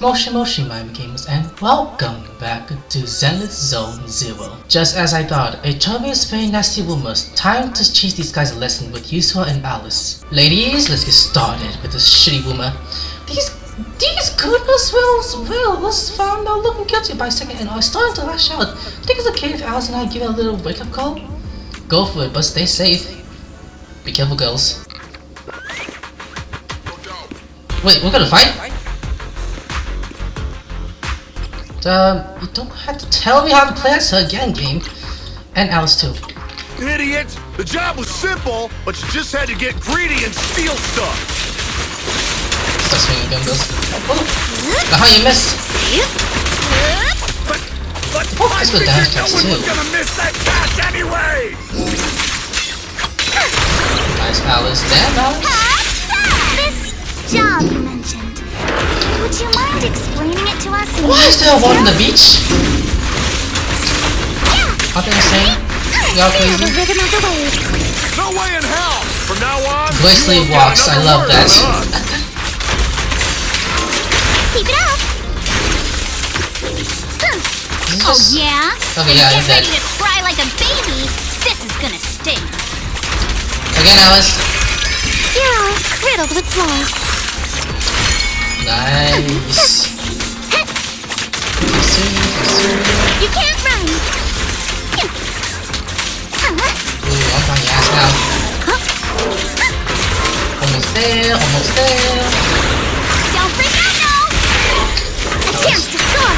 Moshi Moshi my gamers, and welcome back to Zenless Zone Zero. Just as I thought, a chubby very nasty woman. Time to teach these guys a lesson with Yusua and Alice. Ladies, let's get started with this shitty woman. These goodness Will was found out looking guilty by second and I was starting to lash out. Think it's okay if Alice and I give it a little wake up call? Go for it, but stay safe. Be careful, girls. Wait, we're gonna fight? You don't have to tell me how to play as her again, game. And Alice too. Idiot! The job was simple, but you just had to get greedy and steal stuff. Stop swinging again, girls. Oh, how you miss? But I let's go figured dance no tracks one too. was gonna miss that catch anyway! Nice, Alice. Damn, Alice. This job you mentioned. Would you mind explaining it to us? Why is there a wall on the beach? What are you saying? Y'all crazy? The rhythm of the waves. No way in hell! From now on, Gracefully you won't get walks, I another love word that. from us. Keep it up. Oh yeah? Okay, yeah, Get I'm dead. ready to cry like a baby. This is gonna sting. Again, Alice. You're all riddled with flaws. Nice. You can't run. Ooh, I'm on your ass now. Almost there, almost there. Don't freak out now. A chance to soar.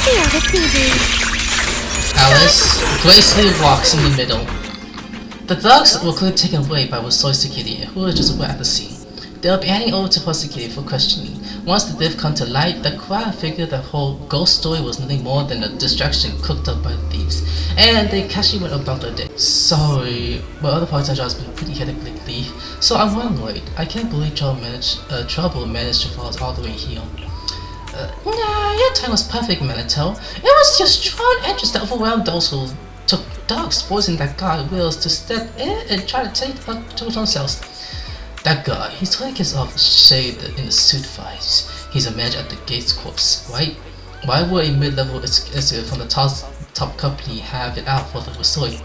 Feel the sea breeze. Alice gracefully walks in the middle. The thugs were clearly taken away by Wasoy security, who were just away at the scene. They'll be handing over to post security for questioning. Once the diff come to light, the crowd figured the whole ghost story was nothing more than a distraction cooked up by the thieves, and they casually went about their day. Sorry, but other parts of the job has been pretty hectic lately, so I'm worried. I can't believe Trouble managed to follow us all the way here. Nah, your time was perfect, Manito. It was your strong interest that overwhelmed those who took dogs, forcing that guy Wills to step in and try to take up to themselves. That guy, he's totally gets off shade in the suit fights. He's a manager at the Gates Corps, right? Why would a mid-level executive from the top company have it out for the Wasoy?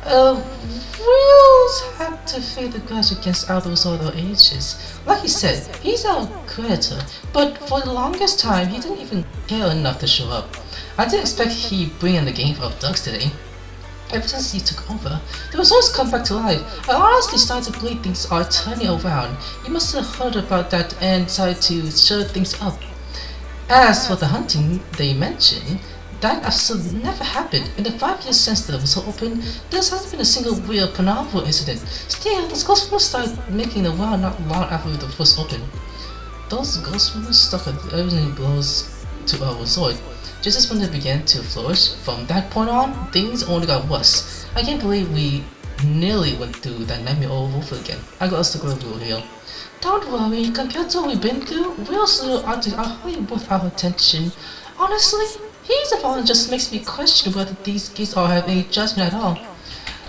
Wills had to face the grudge against others of their ages. Like he said, he's our creditor, but for the longest time, he didn't even care enough to show up. I didn't expect he'd bring in the game of dogs today. Ever since he took over, the results come back to life. I honestly started to believe things are turning around. You must have heard about that and decided to shut things up. As for the hunting they mentioned, that absolutely never happened. In the 5 years since the resort opened, there hasn't been a single real Panavo incident. Still, those ghost rumors started making the round not long after the first opened. Those ghost rumors stuck at everything blows to our resort. Just as when they began to flourish, from that point on, things only got worse. I can't believe we nearly went through that nightmare all over again. I got us to go real here. Don't worry, compared to what we've been through, we're still are highly worth our attention. Honestly, he's the one that just makes me question whether these kids are have any judgment at all.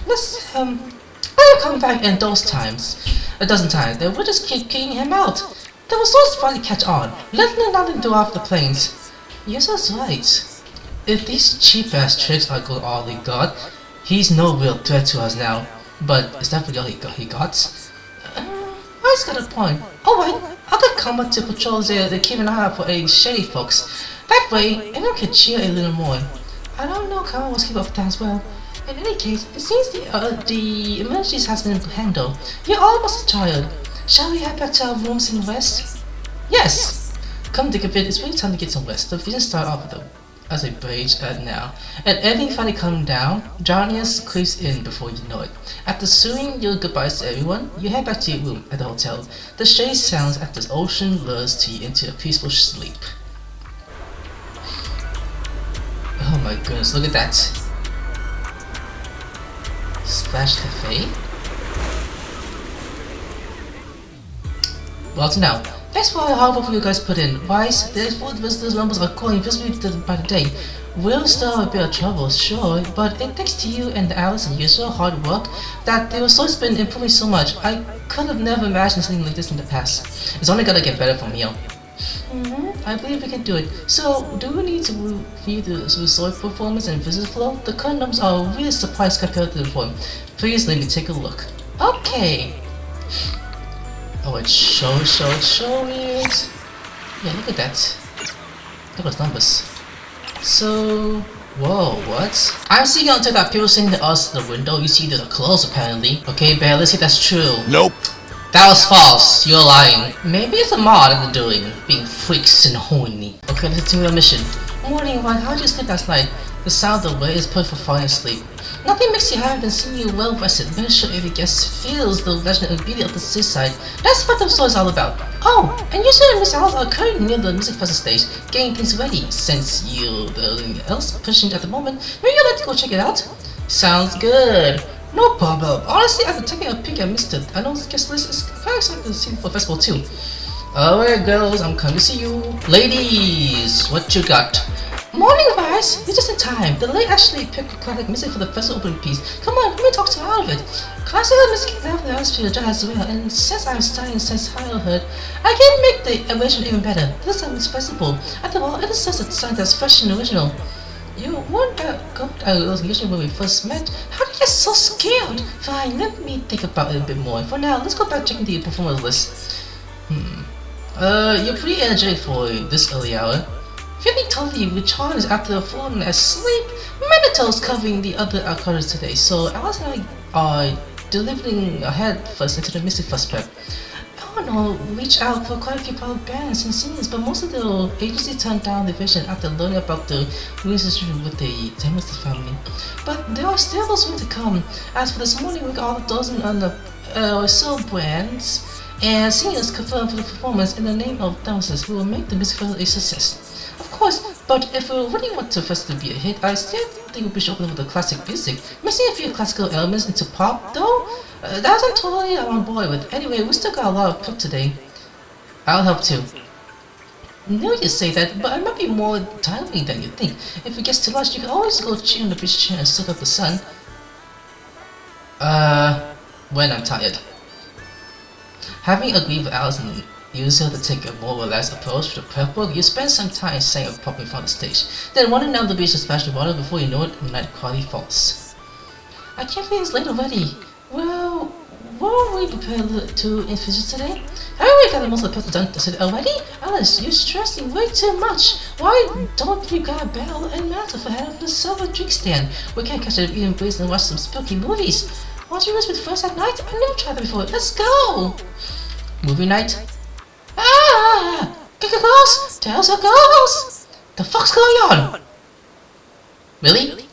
Let's let him come back in those times. A dozen times, then we'll just keep kicking him out. There was so finally catch on, letting nothing do off the planes. Yes, that's right. If these cheap-ass tricks are all he got, he's no real threat to us now. But is that really all he got? I's got a point. Alright, I'll get Kama to patrol there to keep an eye out for any shady folks. That way, everyone can cheer a little more. I don't know Kama was keep up with that as well. In any case, it seems the emergencies has been handled. You're almost tired. Shall we head back to our rooms and rest? Yes! Come think of it, it's really time to get some rest. The vision started off as a rage now, and everything finally calmed down. Drowniness creeps in before you know it. After suing your goodbyes to everyone, you head back to your room at the hotel. The shady sounds as the ocean lures to you into a peaceful sleep. Oh my goodness, look at that. Splash Cafe? Well, to now. Thanks for all the hard work you guys put in. Wise, the visitors numbers are growing visibly by the day. We'll still have a bit of trouble, sure, but it thanks to you and Alice and usual hard work that the resource been improving so much. I could have never imagined something like this in the past. It's only gonna get better from here. I believe we can do it. So, do we need to review the resort performance and visit flow? The current numbers are really surprised compared to the form. Please let me take a look. Okay. Oh, it's show it. Yeah, look at that. Look at those numbers. So, whoa, what? I'm seeing on that people saying to us the window. You see the clothes apparently. Okay, Bear, let's see if that's true. Nope. That was false. You're lying. Maybe it's a mod that they're doing, being freaks and horny. Okay, let's continue our mission. Morning, White. How did you sleep last night? The sound of the way is perfect for falling asleep. Nothing makes you happier than seeing you well rested. Better show every guest feels the legend and beauty of the seaside. That's what the story is all about. Oh, and you shouldn't miss out on currently near the music festival stage, getting things ready. Since you're the only else pushing at the moment, maybe you'd like to go check it out. Sounds good. No problem. Honestly, after taking a peek, I missed it. I know this guest list is very excited to see for the festival too. Alright girls, I'm coming to see you. Ladies, what you got? Morning, guys! You're just in time. The lady actually picked classic music for the festival opening piece. Come on, let me talk to her out of it. Classical music can have the atmosphere as well, and since I'm studying since childhood, I can make the arrangement even better. This time it's festival. After all, it is just a design that's fresh and original. You weren't that good at original when we first met. How did you get so scared? Fine, let me think about it a bit more. For now, let's go back checking the performance list. You're pretty energetic for this early hour. Feeling totally recharged after falling asleep. Manito's covering the other actors today, so Alice and I are delivering ahead first into the Mystic First Prep. I don't know, reached out for quite a few private bands and scenes, but most of the agencies turned down the vision after learning about the relationship with the Zenless family. But there are still those who to come. As for this morning, we got a dozen other soul brands and singers confirmed for the performance in the name of dancers who will make the music festival a success. Of course, but if we really want the festival to be a hit, I still think we should open with the classic music, mixing a few classical elements into pop though. That I'm totally on board with. Anyway, we still got a lot of prep today. I'll help too. Know you say that, but I might be more timely than you think. If it gets too much, you can always go chill on the beach chair and soak up the sun. When I'm tired. Having agreed with Alice and user to take a more relaxed approach to the prep work, you spend some time saying a pop in front of the stage, then running down the beach to splash the water before you know it, night quality falls. I can't believe it's late already. Well, were we prepared to infuse today? Haven't we got most of the prep done already? Alice, you're stressing way too much. Why don't we grab Belle and Matt for head of the silver drink stand? We can't catch it eating breeze and watch some spooky movies. Want you with friends at night? I've never tried that before. Let's go! Movie night? Ah! Girls! Tales of girls! The fuck's going on? Really?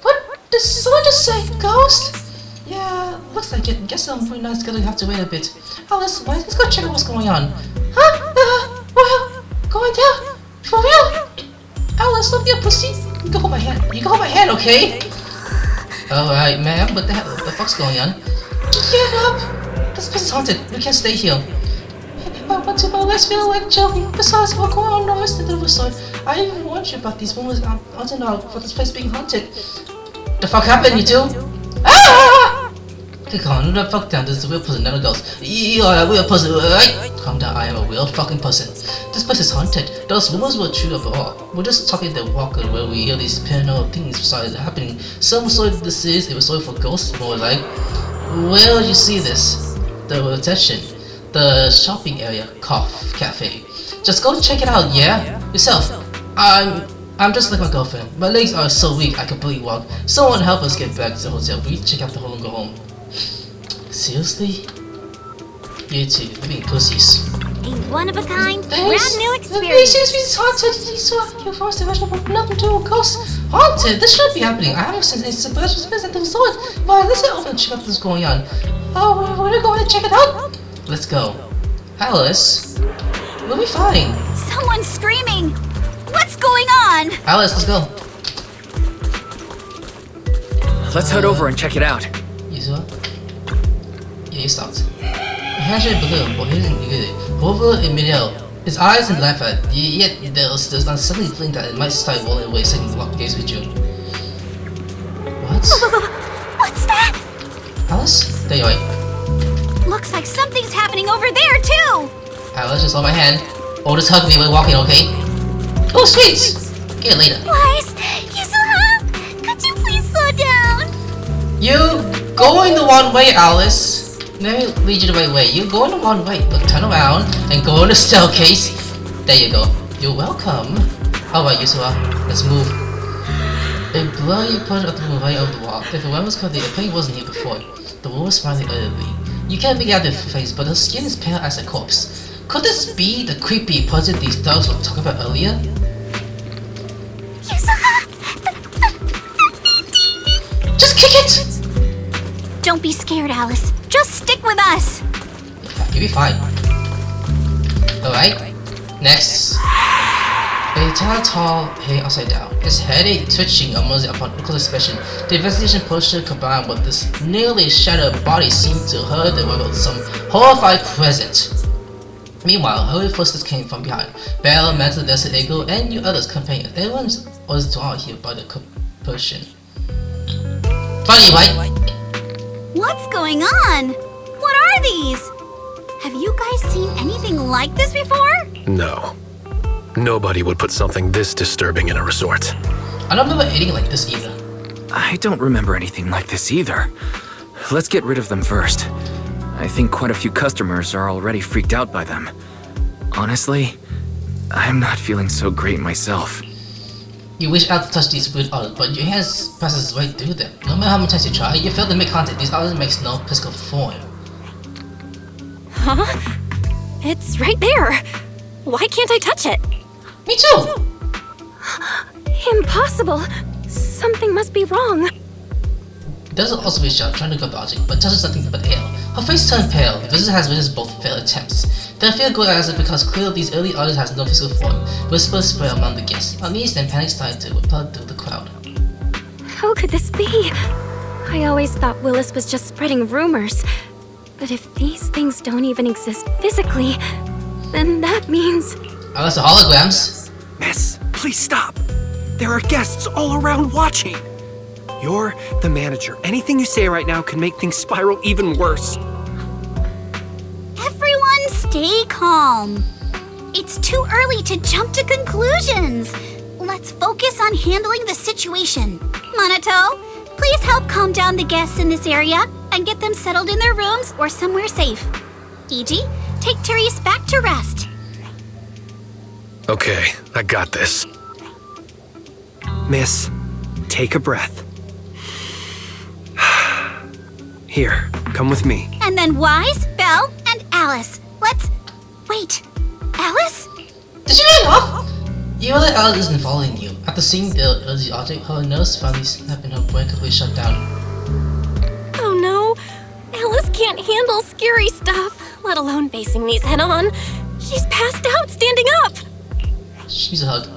What? Did someone just say ghost? Yeah, looks like it. Guess some pretty nice gonna have to wait a bit. Alice, let's go check out what's going on. Huh? Well, going down? For real? Alice, look at pussy. You can hold my hand. You can hold my hand, okay? Alright, ma'am. What the fuck's going on? Get up! This place is haunted. We can't stay here. I want to my legs feel like jelly. Besides, what's going on the rest of the resort? I even warned you about these rumors out and out for this place being haunted. The fuck happened, you two? Ah! Okay, calm the fuck down. This is a real person, not a ghost. You are a real person, right? Calm down. I am a real fucking person. This place is haunted. Those rumors were true of all. We're just talking the walker where we hear these paranormal things started happening. Some sort of this is a story for ghosts, more like. Where did you see this? The retention. The shopping area, cafe. Just go check it out, yeah? Yourself. I'm just like my girlfriend. My legs are so weak I can barely walk. Someone help us get back to the hotel. We check out the hole and go home. Seriously? You two, you're being pussies. A one-of-a-kind, brand new experience. The place seems to be haunted. These are your first impression of nothing to do with ghosts. Haunted? This shouldn't be happening. I haven't seen any supernatural spirits at the resort. But let's get over and check out what's going on. Oh, we're going to check it out? Let's go. Alice, we'll be fine. Someone's screaming. What's going on? Alice, let's go. Let's head over and check it out. You saw? Yeah, you stopped. Actually, blue, but he didn't get it. Over in midair, his eyes and laugh at. Yet there's suddenly feeling that it might start rolling away, second lock gaze with you. What? What's that? Alice, there you are. Looks like something's happening over there too. Alice, just hold my hand. Oh, just hug me while walking, okay? Oh, sweet! Get it later. Wise, Yuzuha, could you please slow down? You going the wrong way, Alice. Let me lead you the right way. You going the wrong way. Look, turn around and go on the staircase. There you go. You're welcome. Alright, Yuzuha, let's move. A blurry push of the moon right over the wall. If the one was called the plane wasn't here before. The wall was smiling early. You can't make out their face, but her skin is pale as a corpse. Could this be the creepy person these dogs were talking about earlier? Yuzuha! Just kick it! Don't be scared, Alice. Just stick with us. You'll be fine. Alright, next. A tall hanging upside down. His headache twitching almost upon close inspection. The investigation poster combined with this nearly shattered body seemed to her the web of some horrified present. Meanwhile, hurried footsteps came from behind. Belle, Mantle, Desert Eagle, and you others companions. Everyone was drawn here by the compulsion. Funny, right? What's going on? What are these? Have you guys seen anything like this before? No. Nobody would put something this disturbing in a resort. I don't remember eating like this either. I don't remember anything like this either. Let's get rid of them first. I think quite a few customers are already freaked out by them. Honestly, I'm not feeling so great myself. You wish out to touch these weird odds, but your hands passes right through them. No matter how many times you try, you fail to make contact. These odds makes no physical form. Huh? It's right there. Why can't I touch it? Me too! Impossible. Something must be wrong. There's also be shot trying to grab the object, but touches nothing but air. Her face turned pale. The visitor has witnessed both failed attempts. They feel good as it because clearly these early orders has no physical form. Whispers spread among the guests. Unease and panic started to repel through the crowd. How could this be? I always thought Willis was just spreading rumors. But if these things don't even exist physically, then that means... Unless the holograms. Miss, please stop. There are guests all around watching. You're the manager. Anything you say right now can make things spiral even worse. Everyone stay calm. It's too early to jump to conclusions. Let's focus on handling the situation. Monato, please help calm down the guests in this area and get them settled in their rooms or somewhere safe. Iji, take Therese back to rest. Okay, I got this. Miss, take a breath. Here, come with me. And then Wise, Belle, and Alice. Let's... Wait, Alice? Did you run off? Even though Alice isn't following you. After seeing the early object, her nerves finally snapped and her brain completely shut down. Oh no. Alice can't handle scary stuff, let alone facing these head on. She's passed out standing up. She needs a hug.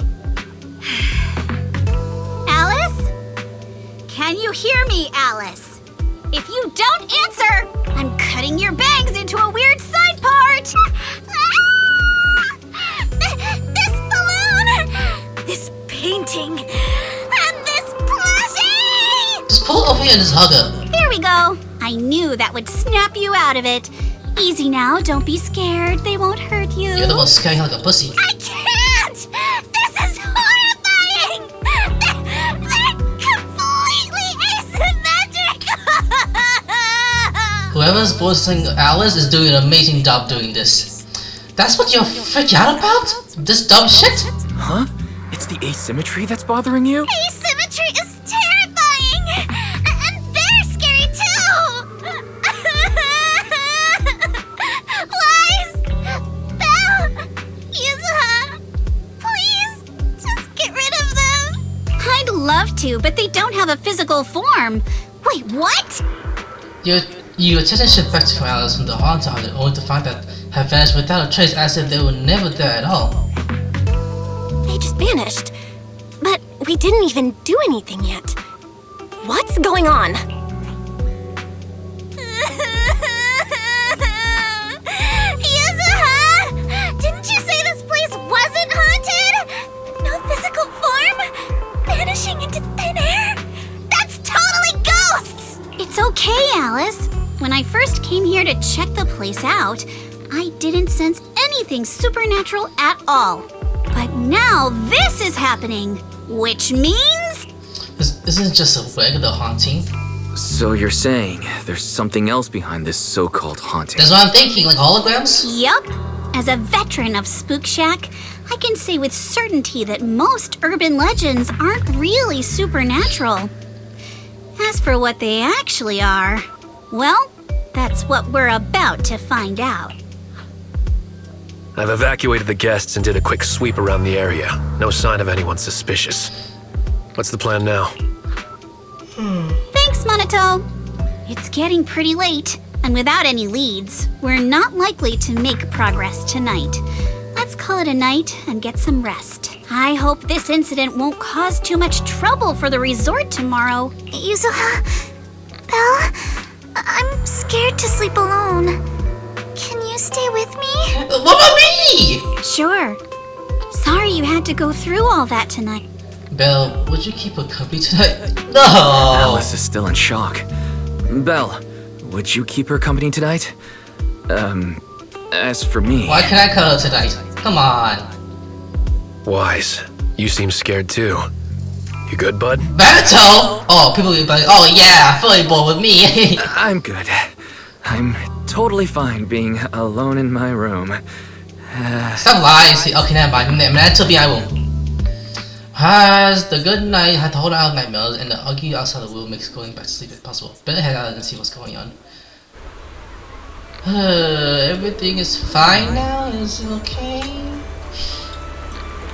Alice? Can you hear me, Alice? If you don't answer, I'm cutting your bangs into a weird side part! This balloon! This painting! And this plushie! Just pull over here and just hug her. There we go. I knew that would snap you out of it. Easy now, don't be scared. They won't hurt you. You're the one scaring her like a pussy. I can't! This is horrifying! They're completely asymmetrical! Whoever's voicing Alice is doing an amazing job doing this. That's what you're freaking out about? This dumb shit? Huh? It's the asymmetry that's bothering you? Asymmetry is terrifying! And they're scary too! Wise! Belle! Yuzuha! Please, just get rid of them! I'd love to, but they don't have a physical form. Wait, what? Your attention shifts back to Alice from the haunted island only to find that have vanished without a trace as if they were never there at all. They just vanished. But we didn't even do anything yet. What's going on? Yuzuha! Didn't you say this place wasn't haunted? No physical form? Vanishing into thin air? That's totally ghosts! It's okay, Alice. When I first came here to check the place out, I didn't sense anything supernatural at all. But now this is happening, which means... This isn't just a regular haunting. So you're saying there's something else behind this so-called haunting? That's what I'm thinking, like holograms? Yup. As a veteran of Spook Shack, I can say with certainty that most urban legends aren't really supernatural. As for what they actually are, well, that's what we're about to find out. I've evacuated the guests and did a quick sweep around the area. No sign of anyone suspicious. What's the plan now? Thanks, Monato. It's getting pretty late, and without any leads, we're not likely to make progress tonight. Let's call it a night and get some rest. I hope this incident won't cause too much trouble for the resort tomorrow. Yuzuha, Belle, I'm scared to sleep alone. Can you stay with me? What about me? Sure. Sorry you had to go through all that tonight. Belle, would you keep her company tonight? No! Alice is still in shock. Belle, would you keep her company tonight? As for me... Why can't I cut her tonight? Come on. Wise, you seem scared too. You good, bud? Bato! Oh, people will be like, oh yeah, fully bored with me. I'm good. I'm totally fine being alone in my room. Stop lying. See, okay, never mind. Man, to be I won't. Has the good night had to hold out nightmares, and the ugly outside the room makes going back to sleep impossible. Better head out and see what's going on. Everything is fine now? Is it okay?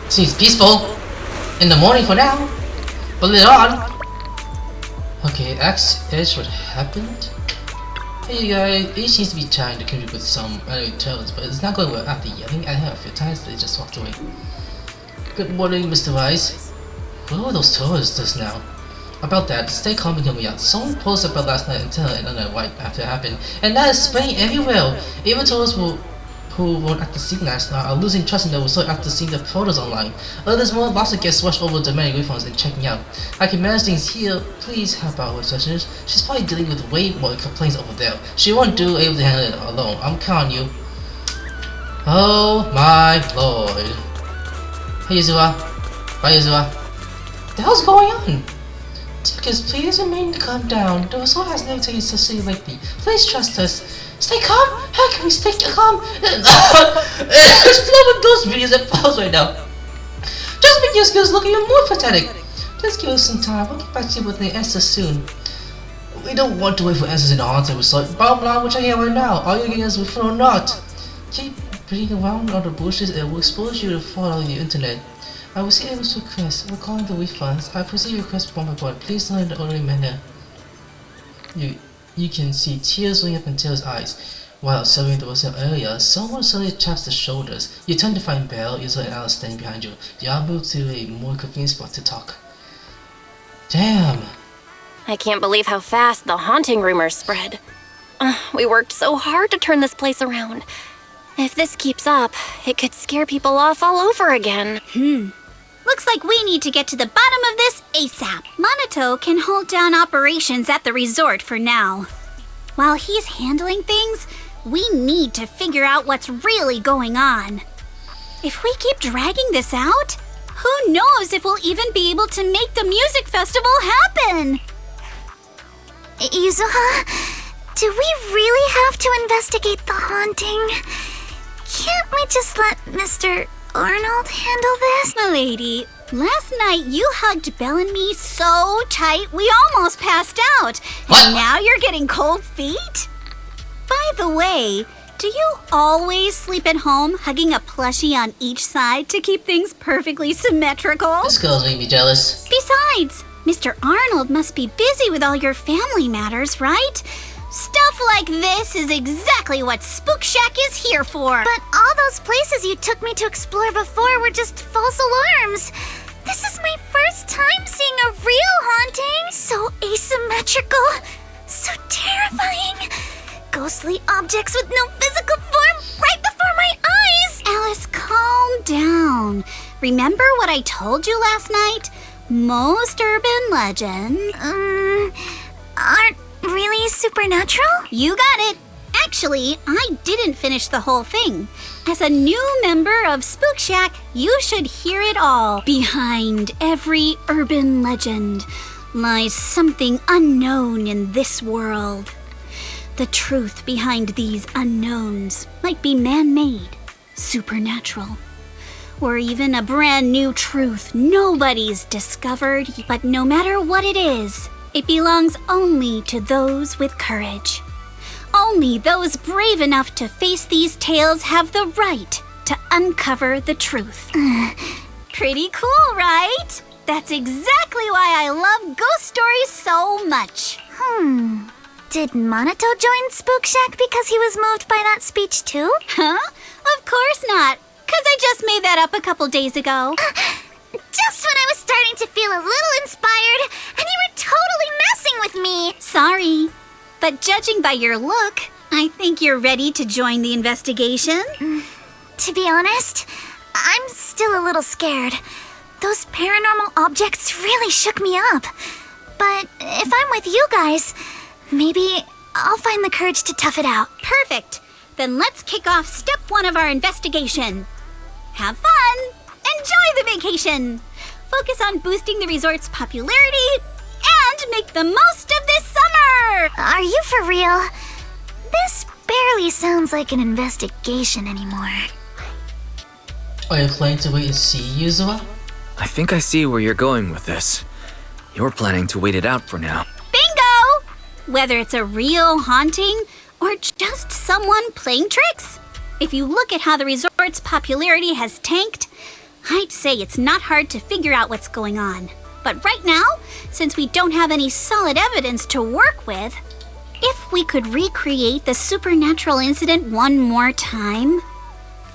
Seems peaceful. In the morning for now. But later on. Okay, ask Edge what happened. Hey guys, he seems to be trying to contribute with some terms, but it's not going well after yelling at him a few times. They just walked away. Good morning, Mr. Wise. What were those tourists just now? About that, stay calm and hear me out. Someone posted about last night and tell another white after it happened, and that is spreading everywhere. Even tourists who weren't at the scene last night are losing trust in the resort after seeing the photos online. Others more lots of guests rushed over demanding refunds and checking out. I can manage things here. Please help out with sessions. She's probably dealing with way more complaints over there. She won't do able to handle it alone. I'm counting you. Oh my lord. Hey Yuzua. Bye Yuzua. What the hell's going on? Tickets, please remain calm down. The resort has never taken such things lately. Please trust us. Stay calm? How can we stay calm? It's full of those videos and files right now. Just make your skills look even more pathetic. Just give us some time. We'll get back to you with the answers soon. We don't want to wait for answers in the haunted resort. Blah blah, which I hear right now. Are you getting us with or not? Keep breathing around on the bushes and will expose you to fall on the internet. I will see Amy's request. We're calling the refunds. I proceed your request before my board. Please don't in the ordinary manner. You can see tears rolling up in Taylor's eyes. While observing the resort area, someone suddenly taps the shoulders. You turn to find Belle, Isla, and Alice standing behind you. You all move to a more convenient spot to talk. Damn! I can't believe how fast the haunting rumors spread. We worked so hard to turn this place around. If this keeps up, it could scare people off all over again. Looks like we need to get to the bottom of this ASAP. Monato can hold down operations at the resort for now. While he's handling things, we need to figure out what's really going on. If we keep dragging this out, who knows if we'll even be able to make the music festival happen? Yuzuha, do we really have to investigate the haunting? Can't we just let Mr. Arnold handle this? Milady, last night you hugged Belle and me so tight we almost passed out. What? And now you're getting cold feet? By the way, do you always sleep at home hugging a plushie on each side to keep things perfectly symmetrical? This girl's making me jealous. Besides, Mr. Arnold must be busy with all your family matters, right? Stuff like this is exactly what Spook Shack is here for. But all those places you took me to explore before were just false alarms. This is my first time seeing a real haunting. So asymmetrical, so terrifying. Ghostly objects with no physical form right before my eyes. Alice, calm down. Remember what I told you last night? Most urban legends aren't really supernatural? You got it. Actually, I didn't finish the whole thing. As a new member of Spook Shack, you should hear it all. Behind every urban legend lies something unknown in this world. The truth behind these unknowns might be man-made, supernatural, or even a brand new truth nobody's discovered. But no matter what it is, it belongs only to those with courage. Only those brave enough to face these tales have the right to uncover the truth. Pretty cool, right? That's exactly why I love ghost stories so much. Did Monato join Spook Shack because he was moved by that speech too? Huh? Of course not. 'Cause I just made that up a couple days ago. Just when I was starting to feel a little inspired, and you were totally messing with me. Sorry. But judging by your look, I think you're ready to join the investigation. To be honest, I'm still a little scared. Those paranormal objects really shook me up. But if I'm with you guys, maybe I'll find the courage to tough it out. Perfect. Then let's kick off step 1 of our investigation. Have fun. Enjoy the vacation. Focus on boosting the resort's popularity and make the most of this summer. Are you for real? This barely sounds like an investigation anymore. Are you planning to wait and see, Yuzuha? I think I see where you're going with this. You're planning to wait it out for now. Bingo! Whether it's a real haunting or just someone playing tricks. If you look at how the resort's popularity has tanked, I'd say it's not hard to figure out what's going on. But right now, since we don't have any solid evidence to work with, if we could recreate the supernatural incident one more time,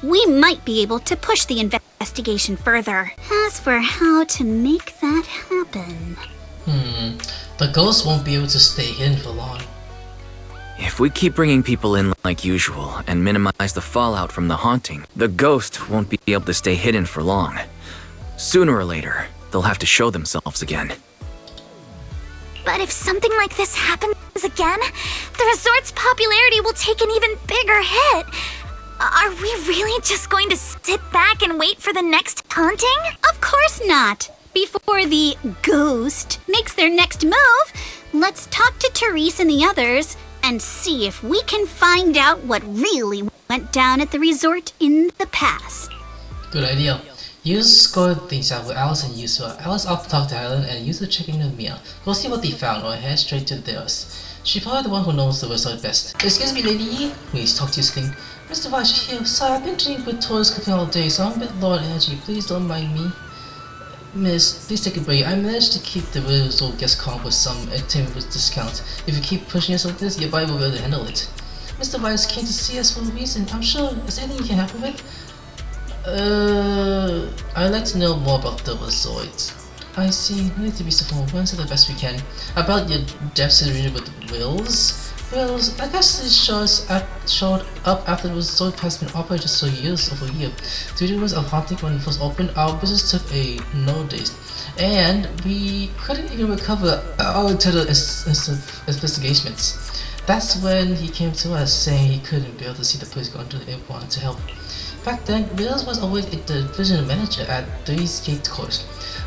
we might be able to push the investigation further. As for how to make that happen... The ghost won't be able to stay hidden for long. If we keep bringing people in like usual and minimize the fallout from the haunting, the ghost won't be able to stay hidden for long. Sooner or later, they'll have to show themselves again. But if something like this happens again, the resort's popularity will take an even bigger hit. Are we really just going to sit back and wait for the next haunting? Of course not. Before the ghost makes their next move, let's talk to Therese and the others and see if we can find out what really went down at the resort in the past. Good idea. Yuzu scored things out with Alice and Yuzu. Alice off to talk to Helen and Yuzu checking with Mia. Go see what they found or head straight to theirs. She's probably the one who knows the resort best. Excuse me, lady. Please talk to your thing. Mr. Vash here. Sorry, I've been drinking with tourist cooking all day, so I'm a bit low on energy. Please don't mind me. Miss, please take a break. I managed to keep the resort guest calm with some activity with discount. If you keep pushing yourself like this, your body will be able to handle it. Mr. Vice came to see us for a reason. I'm sure. Is there anything you can help me with? I'd like to know more about the resort. I see. We need to be so we'll answer the best we can. About your death situation with Wills? Wills, I guess it showed up after the resort has been operated just over a year. Due to rumors of haunting when it first opened, our business took a no-days. And we couldn't even recover our internal investigations. That's when he came to us saying he couldn't be able to see the place going to the airport to help. Back then, Wills was always the division manager at Three's Gate Course,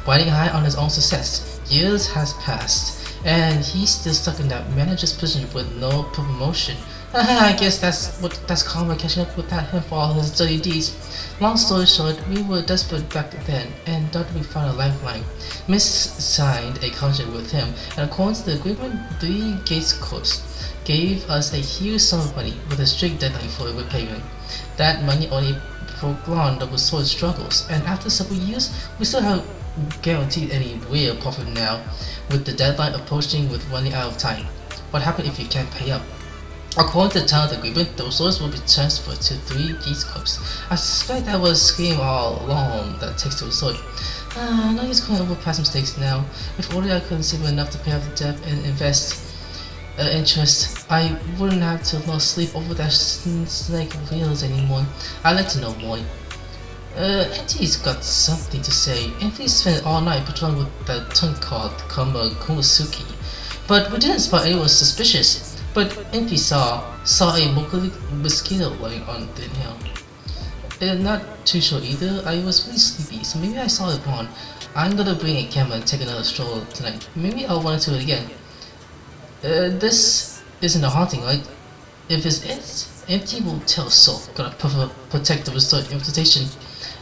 riding high on his own success. Years has passed, and he's still stuck in that manager's position with no promotion. I guess that's karma catching up with him for all his dirty deeds. Long story short, we were desperate back then and thought we found a lifeline. Miss signed a contract with him, and according to the agreement, Three Gates Course gave us a huge sum of money with a strict deadline for repayment. That money only prolonged the resort's struggles, and after several years, we still haven't guaranteed any real profit now, with the deadline approaching with running out of time. What happens if you can't pay up? According to the terms of the agreement, the resource will be transferred to Three Gates Corps. I suspect that was a scheme all along that takes the resort. I know he's going over past mistakes now. If only I couldn't save enough to pay off the debt and invest interest, I wouldn't have to lose sleep over that snake wheels anymore. I'd like to know more. Auntie's got something to say. Auntie spent all night patrolling with that tongue called Kumasuki. But we didn't spot anyone suspicious. but MP saw a mosquito lying on the hill. I'm not too sure either. I was really sleepy, so maybe I saw it wrong. I'm gonna bring a camera and take another stroll tonight. Maybe I'll want to do it again. This isn't a haunting, right? If it is, Empty will tell so. Gotta protect the resort reputation.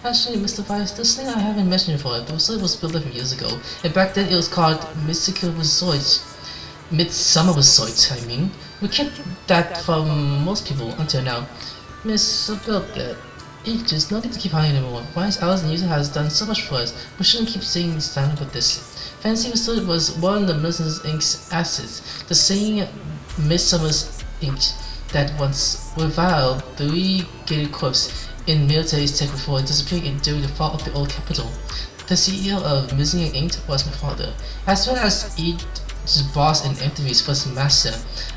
Actually, Mr. Vice, this thing I haven't mentioned before, the resort was built a few years ago, and back then it was called Mystical Resort. Midsummer Resort, I mean. We kept that from most people until now. Miss, about that. Ages, no need to keep hiding anymore. Vice, Alice, and User has done so much for us. We shouldn't keep saying standing with this. Fancy Resort was one of the Midsummer's Inc.'s assets. The same Midsummer's Inc. that once reviled the re-gated corpse in military tech before disappearing during the fall of the old capital. The CEO of Museum Inc. was my father, as well as its boss and MTV's first master.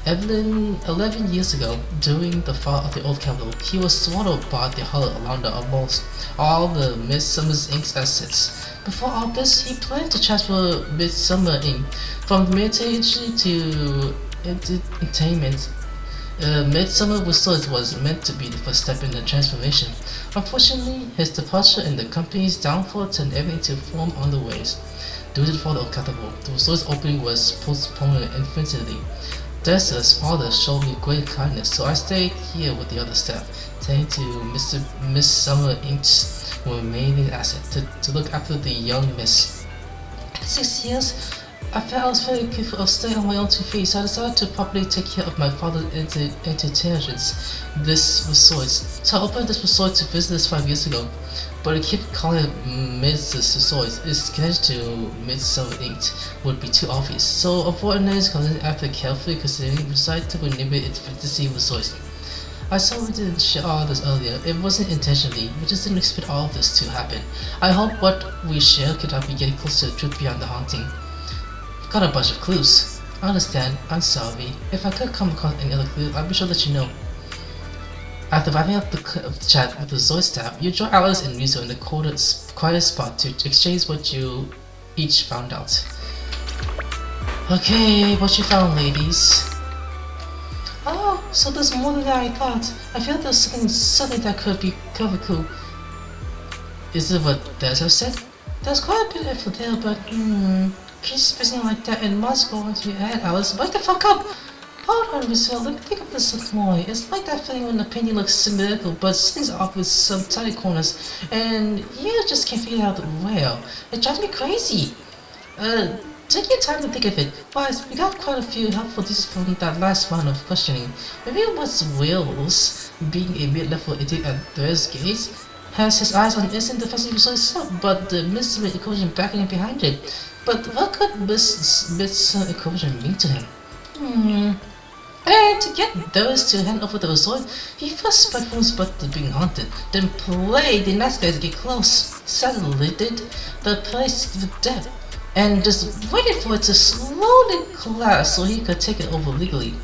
11 years ago, during the fall of the old capital, he was swallowed by the hollow along the almost all the Midsummer's Inc.'s assets. Before all this, he planned to transfer Midsummer Inc. from military industry to entertainment. Midsummer Resort was meant to be the first step in the transformation. Unfortunately, his departure and the company's downfall turned everything to form on the ways. Due to the fall of capital, the resort's opening was postponed indefinitely. Desa's father showed me great kindness, so I stayed here with the other staff, tending to Midsummer Inc.'s remaining asset to look after the young miss. In 6 years, I felt I was very capable of staying on my own 2 feet, so I decided to properly take care of my father's entertainments, this resort. So I opened this resort to visitors 5 years ago, but I kept calling it Midsummer Resort. It's connected to Midsummer Inc. would be too obvious, so avoiding this after carefully considering, decided to rename it Fantasy Resort. I saw we didn't share all this earlier. It wasn't intentionally. We just didn't expect all of this to happen. I hope what we share could help you get closer to the truth beyond the haunting. Got a bunch of clues. I understand. I'm sorry. If I could come across any other clue, I'd be sure to let you know. After wrapping up the chat with the Zoid staff, you join Alice and Rizo in the quiet spot to exchange what you each found out. Okay, what you found, ladies? Oh, so there's more than I thought. I feel there's something that could be cover cool. Is it what Deza said? There's quite a bit of effort there, but keep spacing like that and must go into your head, Alice. Wake the fuck up! Hold on, Rizzo, let me think of this some more. It's like that feeling when the painting looks symmetrical, but something's off with some tiny corners, and you just can't figure out where. It drives me crazy. Take your time to think of it. But we got quite a few helpful details from that last round of questioning. Maybe it was Wills, being a mid-level idiot at Bear's Gates, has his eyes on instant defensive result itself, but the Midsummer equation backing it behind it. But what could Midsummer equation mean to him? And to get those to hand over the resort, he first spiked from spot to being haunted, then played the nice guy to get close, suddenly did the place to death, and just waited for it to slowly collapse so he could take it over legally.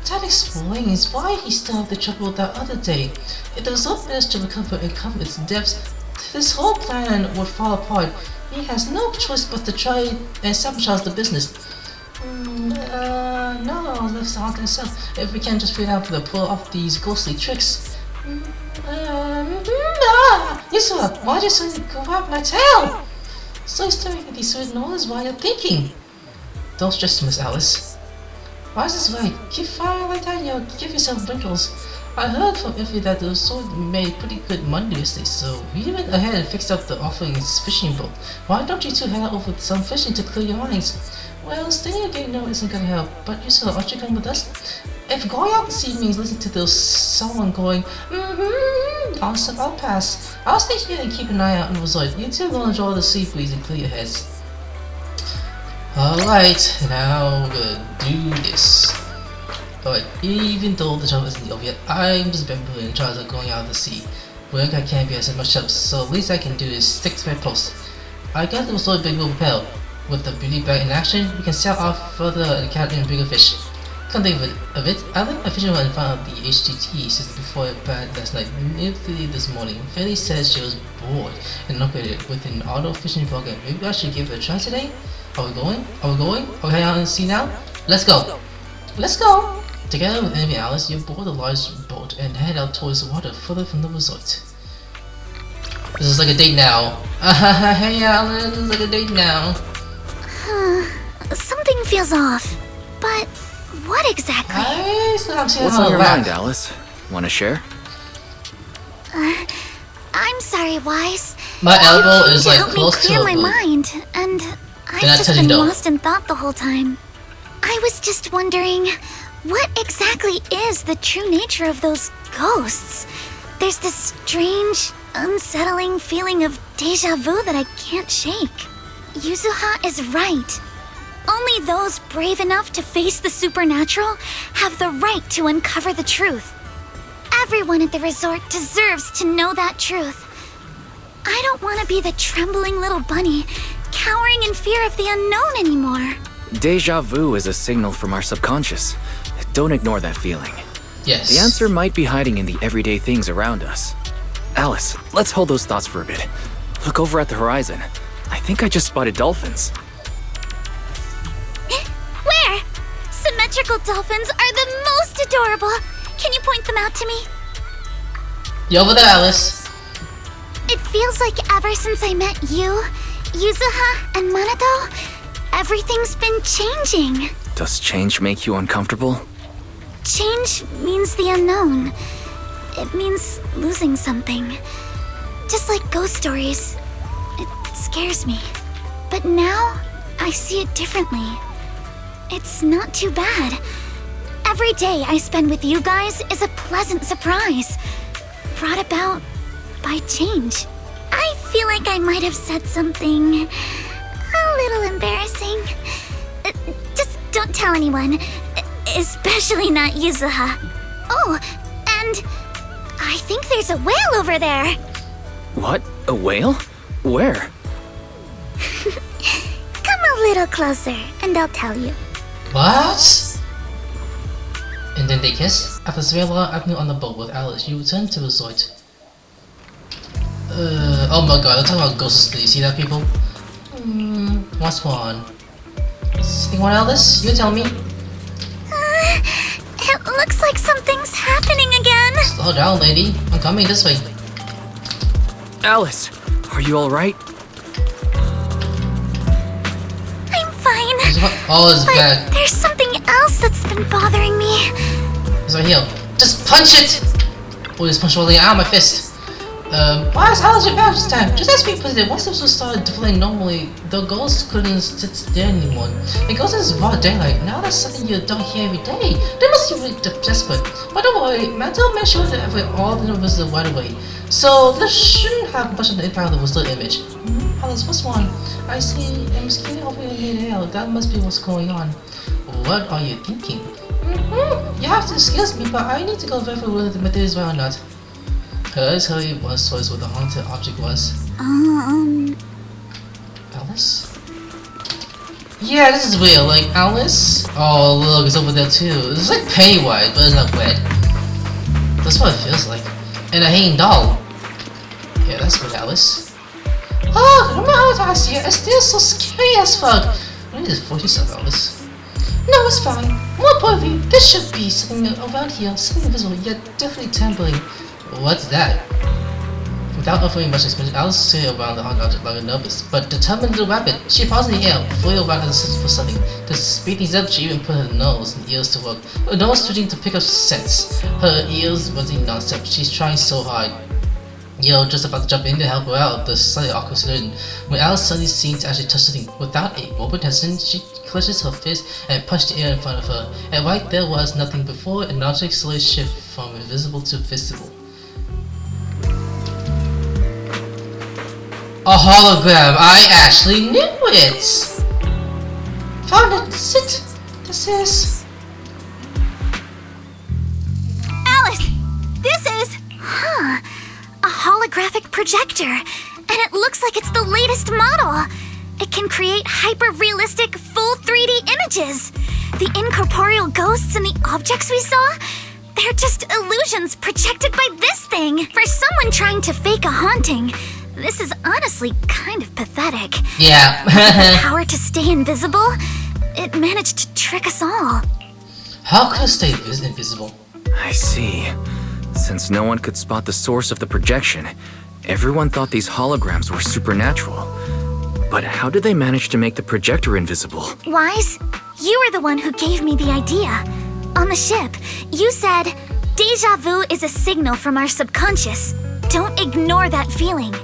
That explains why he still had the trouble that other day. If the resort managed to recover and cover its depths, this whole plan would fall apart. He has no choice but to try and sabotage the business. No, let's haunt himself. If we can't just figure out to pull off these ghostly tricks. Yusuf, why'd you suddenly grab my tail? So he's staring at these weird noises while you're thinking. Don't stress, Miss Alice. Why is this right? Keep firing like that and you'll give yourself wrinkles. I heard from Iffy that the sword made pretty good money yesterday, so we went ahead and fixed up the offering's fishing boat. Why don't you two head out over some fishing to clear your minds? Well, staying at Gate No isn't gonna help, but you saw, aren't you coming with us? If going out to sea means listening to someone going, I'll pass. I'll stay here and keep an eye out on the resort. You two will enjoy the sea breeze and clear your heads. Alright, now we're gonna do this. Alright, even though the job isn't over yet, I'm just bamboo in charge of going out to sea. Work I can't be as much up, so the least I can do is stick to my post. I got the resort big will propel. With the beauty bag in action, we can sail off further and catch in bigger fish. Come think of it, I left my fishing rod in front of the HTT since before bed last night. Nearly this morning, Feli said she was bored and upgraded with an auto fishing program. Maybe I should give it a try today? Are we going? Are we heading out and sea now? Let's go! Let's go! Together with Amy and Alice, you board a large boat and head out towards the water further from the resort. This is like a date now. Hey Alice, this is like a date now. Something feels off. But what exactly? What's on your mind, Alice? Want to share? I'm sorry, Wise. My elbow is like help close me to clear a my mind, and I've just been lost in thought the whole time. I was just wondering, what exactly is the true nature of those ghosts? There's this strange, unsettling feeling of deja vu that I can't shake. Yuzuha is right. Only those brave enough to face the supernatural have the right to uncover the truth. Everyone at the resort deserves to know that truth. I don't want to be the trembling little bunny, cowering in fear of the unknown anymore. Deja vu is a signal from our subconscious. Don't ignore that feeling. Yes. The answer might be hiding in the everyday things around us. Alice, let's hold those thoughts for a bit. Look over at the horizon. I think I just spotted dolphins. Where? Symmetrical dolphins are the most adorable. Can you point them out to me? You over there, Alice? It feels like ever since I met you, Yuzuha, and Manato, everything's been changing. Does change make you uncomfortable? Change means the unknown. It means losing something. Just like ghost stories. It scares me. But now, I see it differently. It's not too bad. Every day I spend with you guys is a pleasant surprise, brought about by change. I feel like I might have said something a little embarrassing. Just don't tell anyone, especially not Yuzuha. Oh, and I think there's a whale over there. What? A whale? Where? Come a little closer, and I'll tell you. What? And then they kiss. After a long afternoon on the boat with Alice, you return to the resort. Oh my god, I'm talking about ghosts. Do you see that, people? What's one? Anyone else? You tell me. It looks like something's happening again. Slow down, lady. I'm coming this way. Alice, are you alright? I'm fine. Oh, it's but bad. There's something else that's been bothering me. It's right here. Just punch it! Oh, just punch rolling out of my fist. Why is Alice back this time? Just as we put it, once this was started deflating normally, the ghosts couldn't sit there anymore. It goes in broad daylight. Now that's something you don't hear every day. They must be really desperate. But don't worry, Mantle made sure that all the numbers are right away. So this shouldn't have much of an impact on the whistle image. Alice, what's wrong? I see a mosquito over in midair. That must be what's going on. What are you thinking? You have to excuse me, but I need to go verify whether the material is right or not. Let's tell you what choice what the haunted object was. Alice? Yeah, this is real. Like, Alice? Oh, look, it's over there too. It's like Pennywise, but it's not red. That's what it feels like. And a hanging doll. Yeah, that's what Alice. Oh, remember how I see it? It's still so scary as fuck. You need to force yourself, Alice. No, it's fine. More importantly, there should be something around here, something invisible, yet definitely trembling. What's that? Without offering much explanation, Alice sailed around the haunted object like a nervous, but determined to wrap it. She paused in the air, flew around and searched for something. To speed things up, she even put her nose and ears to work. Her nose twitching to pick up scents. Her ears buzzing non-stop. She's trying so hard. Just about to jump in to help her out, the slightly awkward situation. When Alice suddenly seemed to actually touch something, without a moment hesitant, she clenches her fist and punched the air in front of her. And right there was nothing before, an object slowly shifted from invisible to visible. A hologram! I actually knew it! Found it! Sit! This is... Alice! This is... a holographic projector. And it looks like it's the latest model. It can create hyper-realistic, full 3D images. The incorporeal ghosts and the objects we saw, they're just illusions projected by this thing. For someone trying to fake a haunting, this is honestly kind of pathetic. Yeah. With the power to stay invisible, it managed to trick us all. How could it stay invisible? I see. Since no one could spot the source of the projection, everyone thought these holograms were supernatural. But how did they manage to make the projector invisible? Wise, you were the one who gave me the idea. On the ship, you said, "Deja vu is a signal from our subconscious. Don't ignore that feeling."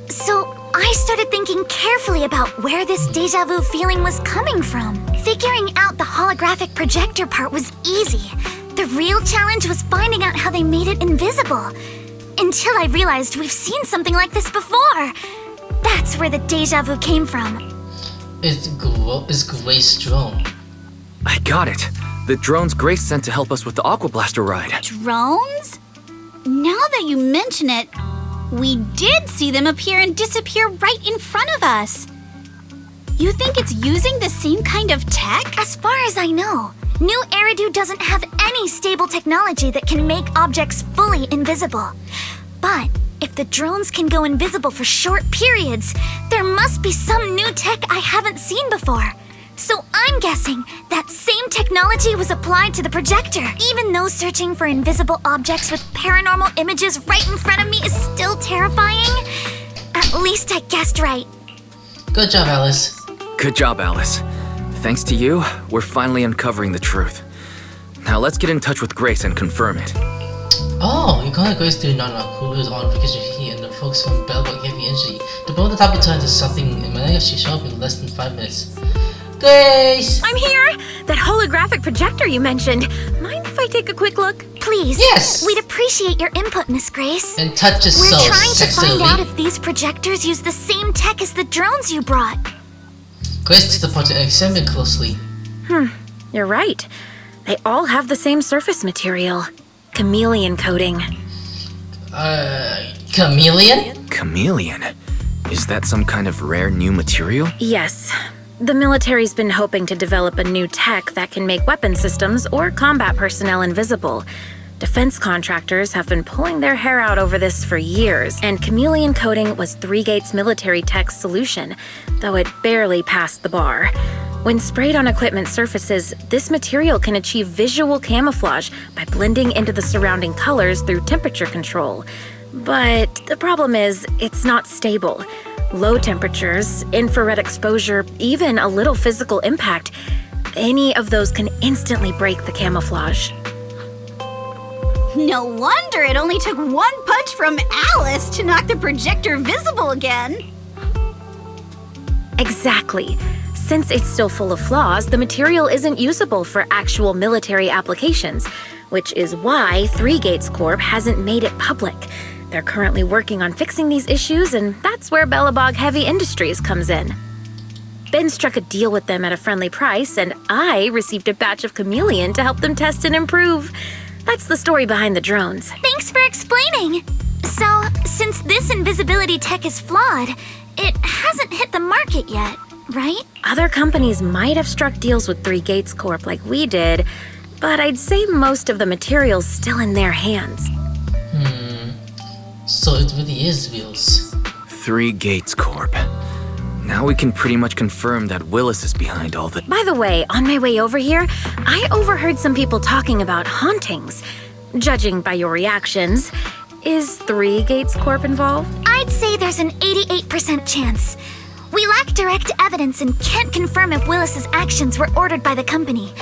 So I started thinking carefully about where this deja vu feeling was coming from. Figuring out the holographic projector part was easy. The real challenge was finding out how they made it invisible. Until I realized we've seen something like this before. That's where the deja vu came from. It's Grace drone. I got it. The drones Grace sent to help us with the Aqua Blaster ride. Drones? Now that you mention it, we did see them appear and disappear right in front of us. You think it's using the same kind of tech? As far as I know, New Eridu doesn't have any stable technology that can make objects fully invisible. But if the drones can go invisible for short periods, there must be some new tech I haven't seen before. So I'm guessing that same technology was applied to the projector. Even though searching for invisible objects with paranormal images right in front of me is still terrifying, at least I guessed right. Good job, Alice. Good job, Alice. Thanks to you, we're finally uncovering the truth. Now let's get in touch with Grace and confirm it. Oh, you contact Grace through who is on vacation here, and the folks from Bellbug Heavy Energy. The bone at the top will turn into something, and when she show up in less than 5 minutes. Grace! I'm here! That holographic projector you mentioned. Mind if I take a quick look? Please. Yes! We'd appreciate your input, Miss Grace. And touch is We're so trying to find out sexily. if these projectors use the same tech as the drones you brought. Grace takes the project and examine it closely. You're right. They all have the same surface material. Chameleon coating. Chameleon? Chameleon? Is that some kind of rare new material? Yes. The military's been hoping to develop a new tech that can make weapon systems or combat personnel invisible. Defense contractors have been pulling their hair out over this for years, and chameleon coating was Three Gates Military Tech's solution, though it barely passed the bar. When sprayed on equipment surfaces, this material can achieve visual camouflage by blending into the surrounding colors through temperature control. But the problem is, it's not stable. Low temperatures, infrared exposure, even a little physical impact, any of those can instantly break the camouflage. No wonder it only took one punch from Alice to knock the projector visible again. Exactly. Since it's still full of flaws, the material isn't usable for actual military applications, which is why Three Gates Corp hasn't made it public. They're currently working on fixing these issues, and that's where Bellabog Heavy Industries comes in. Ben struck a deal with them at a friendly price, and I received a batch of chameleon to help them test and improve. That's the story behind the drones. Thanks for explaining. So, since this invisibility tech is flawed, it hasn't hit the market yet, right? Other companies might have struck deals with Three Gates Corp like we did, but I'd say most of the material's still in their hands. So it really is Wheels. Three Gates Corp. Now we can pretty much confirm that Willis is behind all the— By the way, on my way over here, I overheard some people talking about hauntings. Judging by your reactions, is Three Gates Corp involved? I'd say there's an 88% chance. We lack direct evidence and can't confirm if Willis's actions were ordered by the company.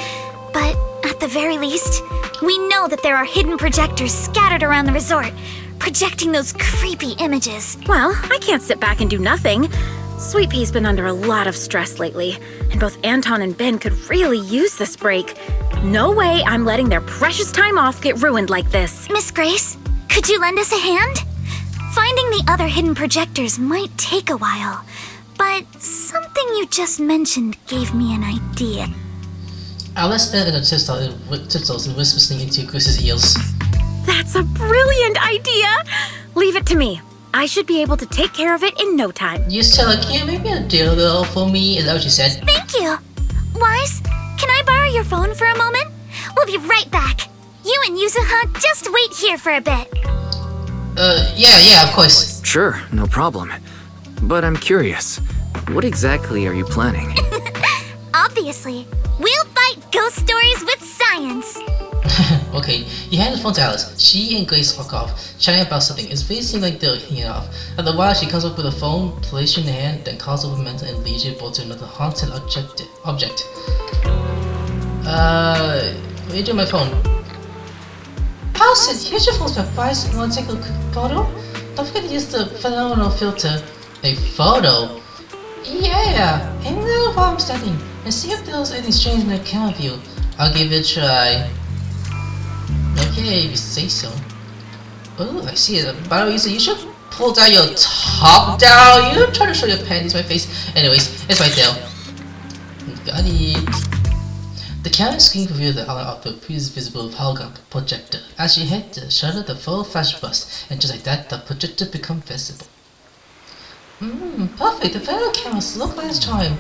But at the very least, we know that there are hidden projectors scattered around the resort, projecting those creepy images. Well, I can't sit back and do nothing. Sweet Pea's been under a lot of stress lately, and both Anton and Ben could really use this break. No way I'm letting their precious time off get ruined like this. Miss Grace, could you lend us a hand? Finding the other hidden projectors might take a while, but something you just mentioned gave me an idea. Alice stands in the tiptoes and whispers into Grace's ears. That's a brilliant idea! Leave it to me. I should be able to take care of it in no time. You said, like, can you make me a dildo for me? Is that what you said? Thank you. Wise, can I borrow your phone for a moment? We'll be right back. You and Yuzuha just wait here for a bit. Yeah, of course. Sure, no problem. But I'm curious, what exactly are you planning? Obviously, we'll fight ghost stories with science. Okay, you hand the phone to Alice. She and Grace walk off, chatting about something. It really seems like they're hitting it off. After a while, she comes up with a phone, places it in the hand, then calls over Mental and leads you both to another haunted object. What are you doing my phone? Alice, here's your phone's back. Bryce, wanna take a quick photo? Don't forget to use the phenomenal filter. A photo? Yeah, and then while I'm standing, and see if there's anything strange in the camera view. I'll give it a try. Okay, if you say so. Oh, I see it. By the way, you should pull down your top down. You're trying to show your panties my face. Anyways, it's right there. Got it. The camera screen revealed the outline of the previously visible hologram projector. As she hit the shutter, the full flash burst, and just like that, the projector became visible. Perfect. The video cameras look like its time,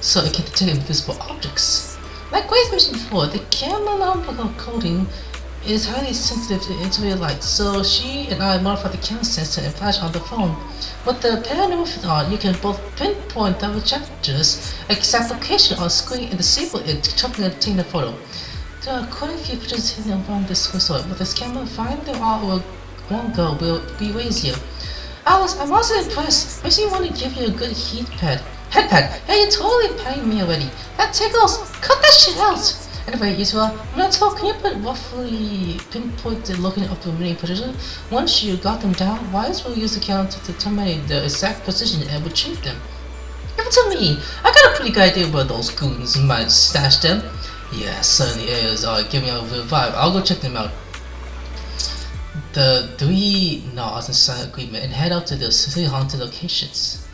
so it can detect invisible objects. Like Grace mentioned before, the camera number coding is highly sensitive to ultraviolet light, so she and I modified the camera sensor and flash on the phone. With the paranormal filter on, you can both pinpoint the projector's exact location on screen and disable it to chopping and obtain the photo. There are quite a few pictures hidden around this resort. With this camera, finding them all with one go will be easier. Alice, I'm also impressed. Makes me want to give you a good headpad. Hey, you're totally patting me already. That tickles. Cut that shit out. Anyway, Israel, Mental, can you put roughly pinpoint the location of the remaining projector? Once you got them down, Wise will use the count to determine the exact position and retrieve them. Give it to me. I got a pretty good idea where those goons might stash them. Yeah, certainly areas are giving out a real vibe. I'll go check them out. The three nods and sign an agreement and head out to the city haunted locations.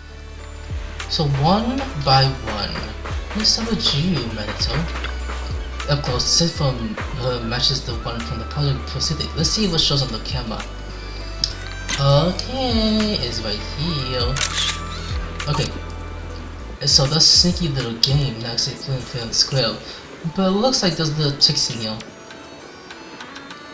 So one by one, let's start with you, Mental. Up close, the set from her matches the one from the project proceeding. Let's see what shows on the camera. Okay, it's right here. Okay, so that's sneaky little game next to play on the square. But it looks like there's little chicks in here.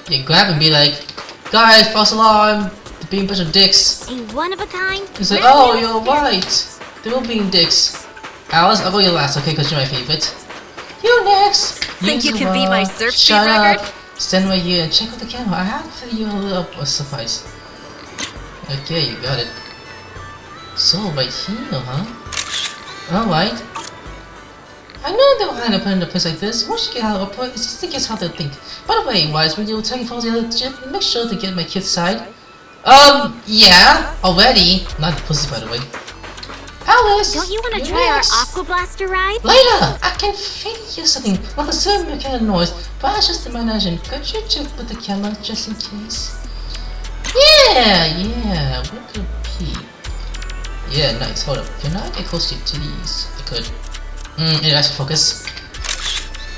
You grab and be like, guys, false alarm! They're being a bunch of dicks. A one-of-a-kind? It's like, oh, you're right. They were being dicks. Alice, I'll go your last, okay, because you're my favorite. You next! Think you can beat my surf speed shut record? Up. Stand right here and check out the camera. I have for you a little surprise. Okay, you got it. So, right here, huh? Alright. I know they were hiding up in a place like this. Once you get out of a point, it's just to guess how they think. By the way, Wise, when you were taking photos the other gym, make sure to get my kid's side. Yeah, already. Not the pussy, by the way. Alice! Don't you want to try our Aqua Blaster ride? Later! I can feel something like a certain kind of noise, but it's just imagination. Could you check with the camera just in case? Yeah, we could be. Yeah, nice. Hold up. Can I get close to your titties? I could. It actually focus.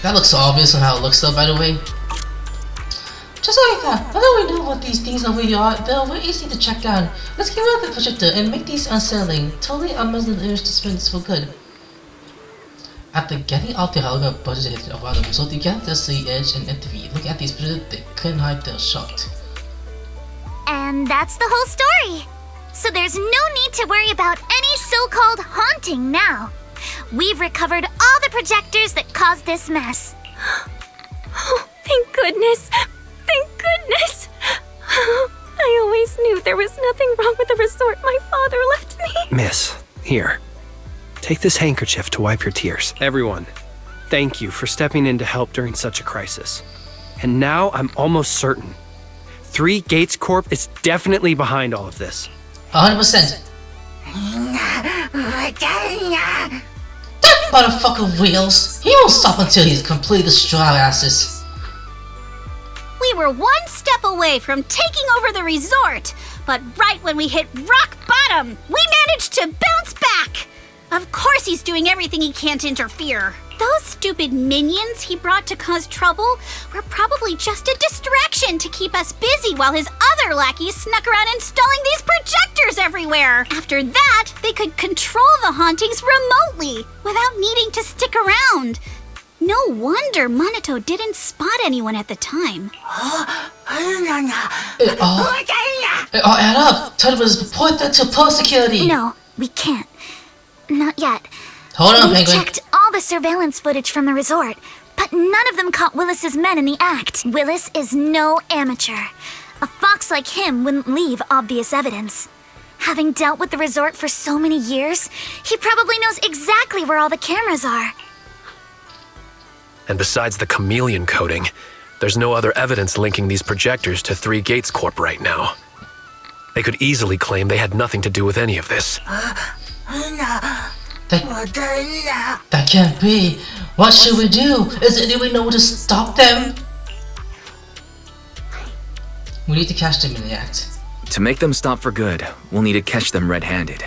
That looks so obvious on how it looks though, by the way. Just like that, now that we know what these things really are, they're very easy to check down. Let's get rid of the projector and make these unsettling, totally unpleasant image disappearance for good. After getting out the hologram budget hit around the result, you get to see Edge and MTV. Look at these pictures, they couldn't hide their shocked. And that's the whole story. So there's no need to worry about any so-called haunting now. We've recovered all the projectors that caused this mess. Oh, thank goodness. Thank goodness! I always knew there was nothing wrong with the resort my father left me. Miss, here. Take this handkerchief to wipe your tears. Everyone, thank you for stepping in to help during such a crisis. And now I'm almost certain. 3 Gates Corp is definitely behind all of this. 100%. That motherfucker wheels! He won't stop until he's completely destroyed our asses. We were one step away from taking over the resort, but right when we hit rock bottom, we managed to bounce back. Of course he's doing everything he can to interfere. Those stupid minions he brought to cause trouble were probably just a distraction to keep us busy while his other lackeys snuck around installing these projectors everywhere. After that, they could control the hauntings remotely without needing to stick around. No wonder Minato didn't spot anyone at the time. It all add up. Tell us report that to post security. No, we can't. Not yet. Hold on, We've Penguin. checked all the surveillance footage from the resort, but but none of them caught Willis's men in the act. Willis is no amateur. A fox like him wouldn't leave obvious evidence. Having dealt with the resort for so many years, he probably knows exactly where all the cameras are. And besides the chameleon coating, there's no other evidence linking these projectors to 3 Gates Corp right now. They could easily claim they had nothing to do with any of this. That can't be. What should we do? Does anyone know where to stop them? We need to catch them in the act. To make them stop for good, we'll need to catch them red-handed.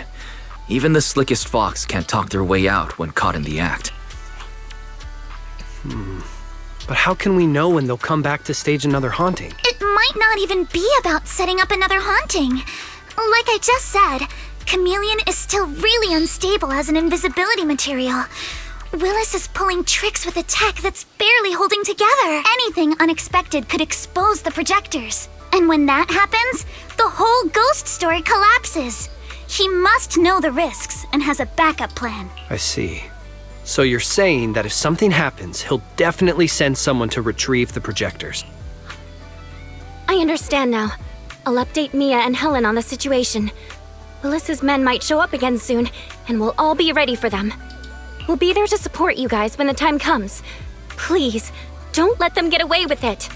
Even the slickest fox can't talk their way out when caught in the act. But how can we know when they'll come back to stage another haunting? It might not even be about setting up another haunting. Like I just said, Chameleon is still really unstable as an invisibility material. Willis is pulling tricks with a tech that's barely holding together. Anything unexpected could expose the projectors. And when that happens, the whole ghost story collapses. He must know the risks and has a backup plan. I see. So you're saying that if something happens, he'll definitely send someone to retrieve the projectors. I understand now. I'll update Mia and Helen on the situation. Willis's men might show up again soon, and we'll all be ready for them. We'll be there to support you guys when the time comes. Please, don't let them get away with it.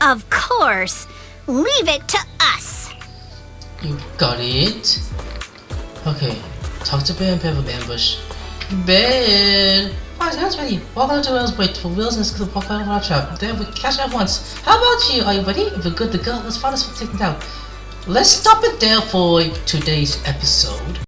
Of course. Leave it to us. You got it. Okay, talk to Bein and prepare for ambush. Bein! Alright, that's ready. Walk on the rails, wait for wheels and scoop walk out of our trap. Then we catch it at once. How about you? Are you ready? If we're good to go, let's find us taken down. Let's stop it there for today's episode.